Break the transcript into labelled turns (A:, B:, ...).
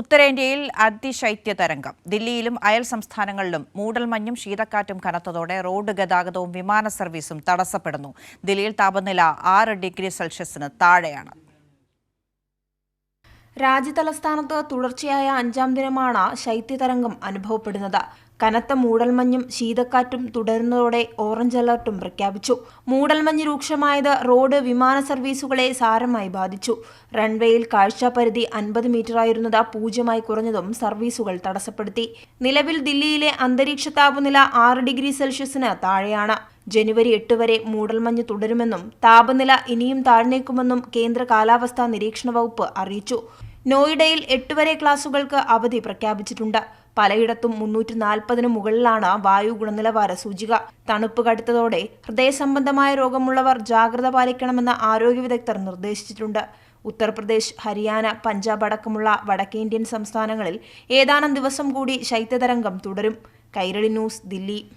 A: ഉത്തരേന്ത്യയിൽ അതിശൈത്യ തരംഗം. ദില്ലിയിലും അയൽ സംസ്ഥാനങ്ങളിലും മൂടൽമഞ്ഞും ശീതക്കാറ്റും കനത്തതോടെ റോഡ് ഗതാഗതവും വിമാന സർവീസും തടസ്സപ്പെടുന്നു. ദില്ലിയിൽ താപനില 6 ഡിഗ്രി സെൽഷ്യസിന് താഴെയാണ്.
B: രാജ്യതലസ്ഥാനത്ത് തുടർച്ചയായ 5ാം ദിനമാണ് ശൈത്യതരംഗം അനുഭവപ്പെടുന്നത്. കനത്ത മൂടൽമഞ്ഞും ശീതക്കാറ്റും തുടരുന്നതോടെ ഓറഞ്ച് അലർട്ടും പ്രഖ്യാപിച്ചു. മൂടൽമഞ്ഞ് രൂക്ഷമായത് റോഡ്, വിമാന സർവീസുകളെ സാരമായി ബാധിച്ചു. റൺവേയിൽ കാഴ്ചാപരിധി 50 മീറ്ററായിരുന്നത് 0 കുറഞ്ഞതും സർവീസുകൾ തടസ്സപ്പെടുത്തി. നിലവിൽ ദില്ലിയിലെ അന്തരീക്ഷ താപനില 6 ഡിഗ്രി സെൽഷ്യസിന് താഴെയാണ്. ജനുവരി 8 വരെ മൂടൽമഞ്ഞ് തുടരുമെന്നും താപനില ഇനിയും താഴ്ന്നേക്കുമെന്നും കേന്ദ്ര കാലാവസ്ഥാ നിരീക്ഷണ വകുപ്പ് അറിയിച്ചു. നോയിഡയിൽ 8 വരെ ക്ലാസുകൾക്ക് അവധി പ്രഖ്യാപിച്ചിട്ടുണ്ട്. പലയിടത്തും 340 മുകളിലാണ് വായു ഗുണനിലവാര സൂചിക. തണുപ്പ് കടുത്തതോടെ ഹൃദയ സംബന്ധമായ രോഗമുള്ളവർ ജാഗ്രത പാലിക്കണമെന്ന് ആരോഗ്യ വിദഗ്ധർ നിർദ്ദേശിച്ചിട്ടുണ്ട്. ഉത്തർപ്രദേശ്, ഹരിയാന, പഞ്ചാബ് അടക്കമുള്ള വടക്കേന്ത്യൻ സംസ്ഥാനങ്ങളിൽ ഏതാനും ദിവസം കൂടി ശൈത്യതരംഗം തുടരും. കൈരളി ന്യൂസ്, ദില്ലി.